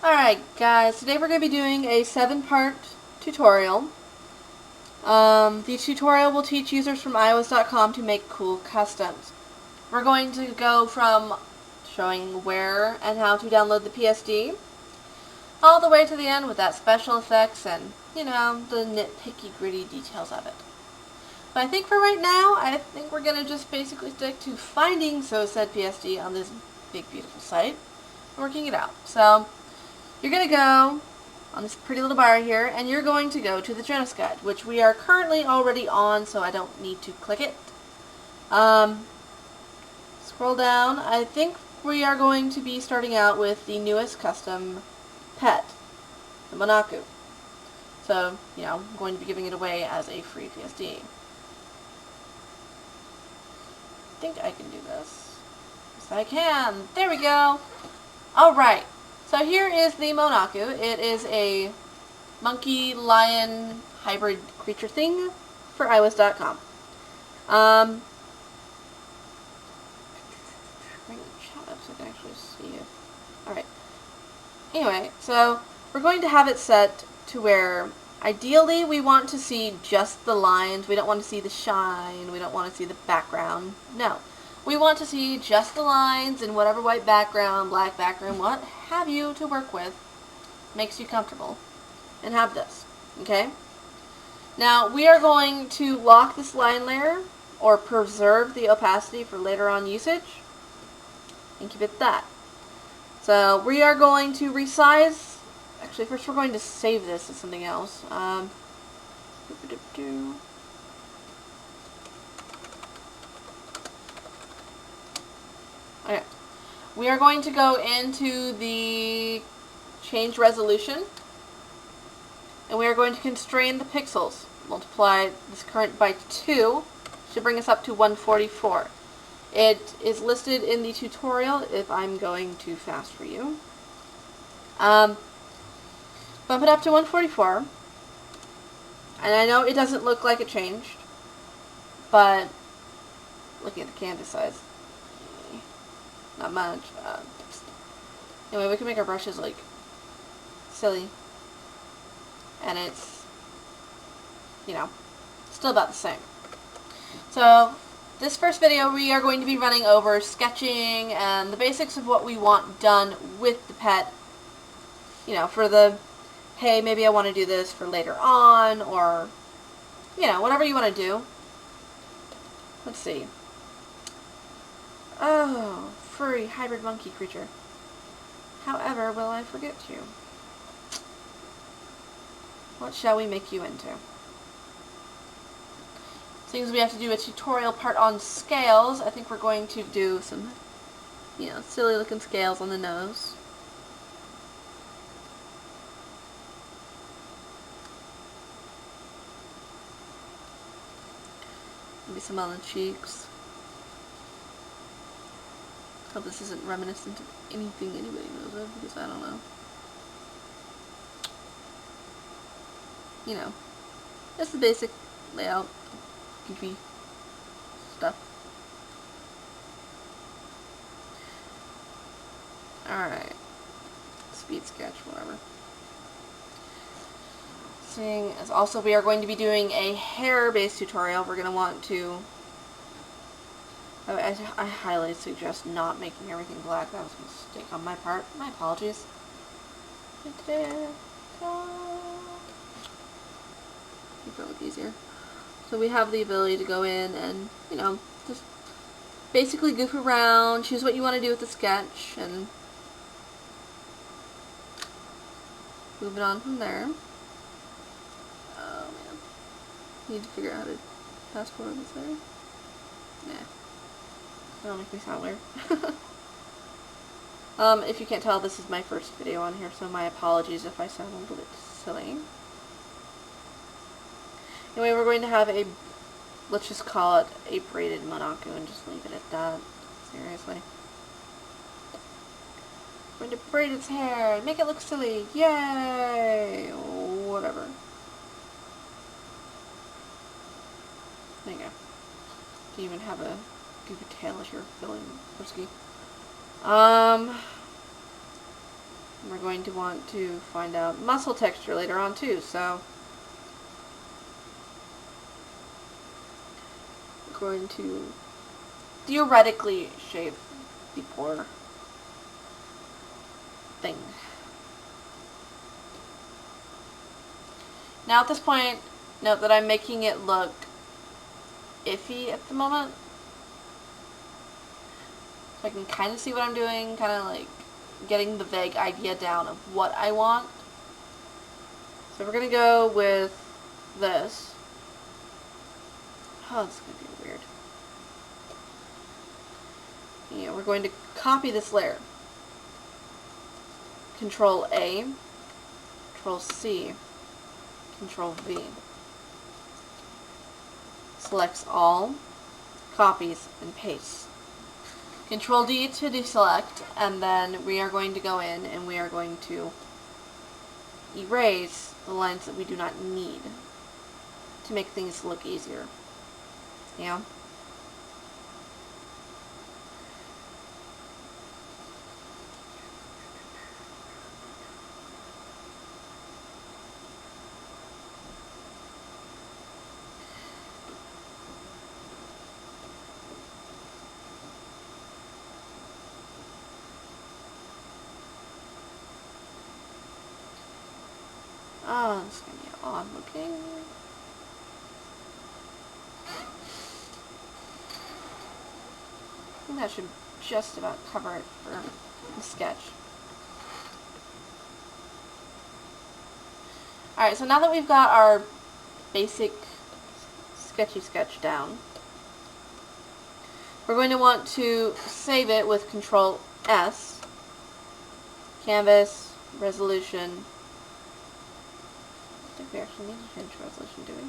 Alright guys, today we're going to be doing a 7-part tutorial. The tutorial will teach users from Aywas.com to make cool customs. We're going to go from showing where and how to download the PSD, all the way to the end with that special effects and, the nitpicky gritty details of it. But I think for right now, I think we're going to just basically stick to finding said PSD on this big beautiful site and working it out. So, you're going to go on this pretty little bar here, and you're going to go to the Jonas Guide, which we are currently already on, so I don't need to click it. Scroll down. I think we are going to be starting out with the newest custom pet, the Monaco. So, I'm going to be giving it away as a free PSD. I think I can do this. Yes, I can. There we go. Alright. So here is the Monaco. It is a monkey-lion hybrid creature thing for Aywas.com. Bring the chat up so I can actually see it. Alright. Anyway, so we're going to have it set to where ideally we want to see just the lines. We don't want to see the shine. We don't want to see the background. No. We want to see just the lines and whatever white background, black background, what have you to work with makes you comfortable. And have this. Okay? Now, we are going to lock this line layer or preserve the opacity for later on usage and keep it that. So, we are going to resize. Actually, first we're going to save this as something else. Okay. We are going to go into the change resolution, and we are going to constrain the pixels. Multiply this current by 2, should bring us up to 144. It is listed in the tutorial if I'm going too fast for you. Bump it up to 144, and I know it doesn't look like it changed, but looking at the canvas size, not much. Anyway, we can make our brushes like silly, and it's still about the same. So this first video we are going to be running over sketching and the basics of what we want done with the pet. For the hey, maybe I want to do this for later on, or whatever you want to do. Let's see. Oh, furry hybrid monkey creature. However, will I forget you? What shall we make you into? Seems we have to do a tutorial part on scales. I think we're going to do some, silly looking scales on the nose. Maybe some on the cheeks. Hope this isn't reminiscent of anything anybody knows of, because I don't know. Just the basic layout, goofy stuff. Alright. Speed sketch, whatever. Seeing as also we are going to be doing a hair-based tutorial, we're going to want to... I highly suggest not making everything black. That was a mistake on my part. My apologies. Keep it look easier. So we have the ability to go in and, just basically goof around, choose what you want to do with the sketch, and move it on from there. Oh man. Need to figure out how to fast forward this there. Nah. That'll make me sound weird. If you can't tell, this is my first video on here, so my apologies if I sound a little bit silly. Anyway, we're going to have let's just call it a braided Monaco and just leave it at that. Seriously. We're going to braid its hair, make it look silly. Yay! Whatever. There you go. Do you even have a goofy tail if you're feeling frisky? we're going to want to find out muscle texture later on too, so we're going to theoretically shape the poor thing. Now at this point, note that I'm making it look iffy at the moment. So I can kind of see what I'm doing, kind of like getting the vague idea down of what I want. So we're going to go with this. Oh, it's going to be weird. Yeah, we're going to copy this layer. Control A, Control C, Control V. Selects all, copies, and pastes. Control D to deselect, and then we are going to go in and we are going to erase the lines that we do not need to make things look easier. Yeah. Oh, this is going to be odd looking. I think that should just about cover it for the sketch. Alright, so now that we've got our basic sketchy sketch down, we're going to want to save it with Control S, Canvas, Resolution. I think we actually need to change resolution, do we?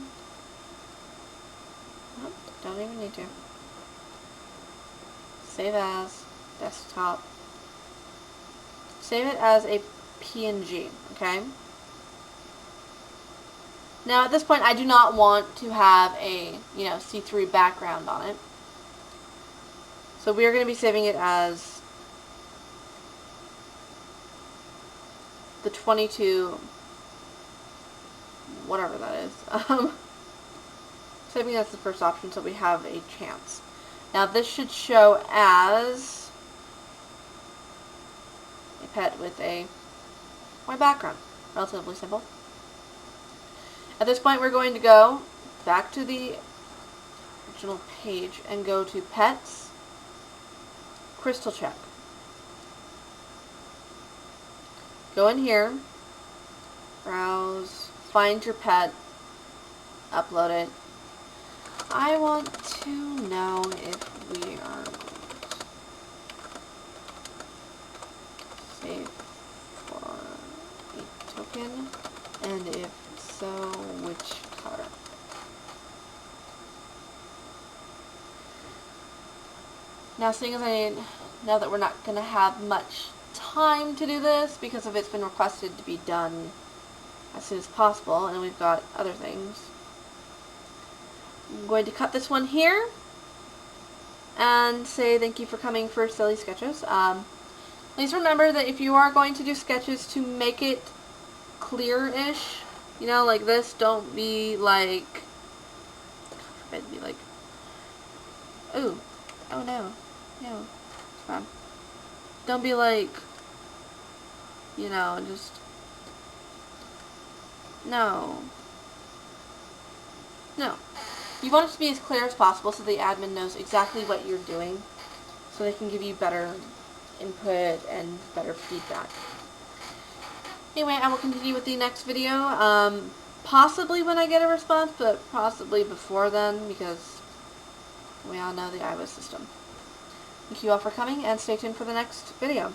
Nope, don't even need to. Save as, desktop. Save it as a PNG, okay? Now at this point I do not want to have a, see-through background on it. So we are going to be saving it as the 22, whatever that is. Saving as the first option so we have a chance. Now this should show as a pet with a white background. Relatively simple. At this point we're going to go back to the original page and go to Pets, Crystal Check. Go in here, browse, find your pet, upload it. I want to know if we are save for a token, and if so, which color. Now, seeing as now that we're not going to have much time to do this because of it's been requested to be done as soon as possible, and we've got other things, I'm going to cut this one here and say thank you for coming for Silly Sketches. Please remember that if you are going to do sketches, to make it clear-ish, like this. Don't be like, ooh, oh no, it's fine. Don't be like, just, no. You want it to be as clear as possible so the admin knows exactly what you're doing, so they can give you better input and better feedback. Anyway, I will continue with the next video, possibly when I get a response, but possibly before then, because we all know the Aywas system. Thank you all for coming, and stay tuned for the next video.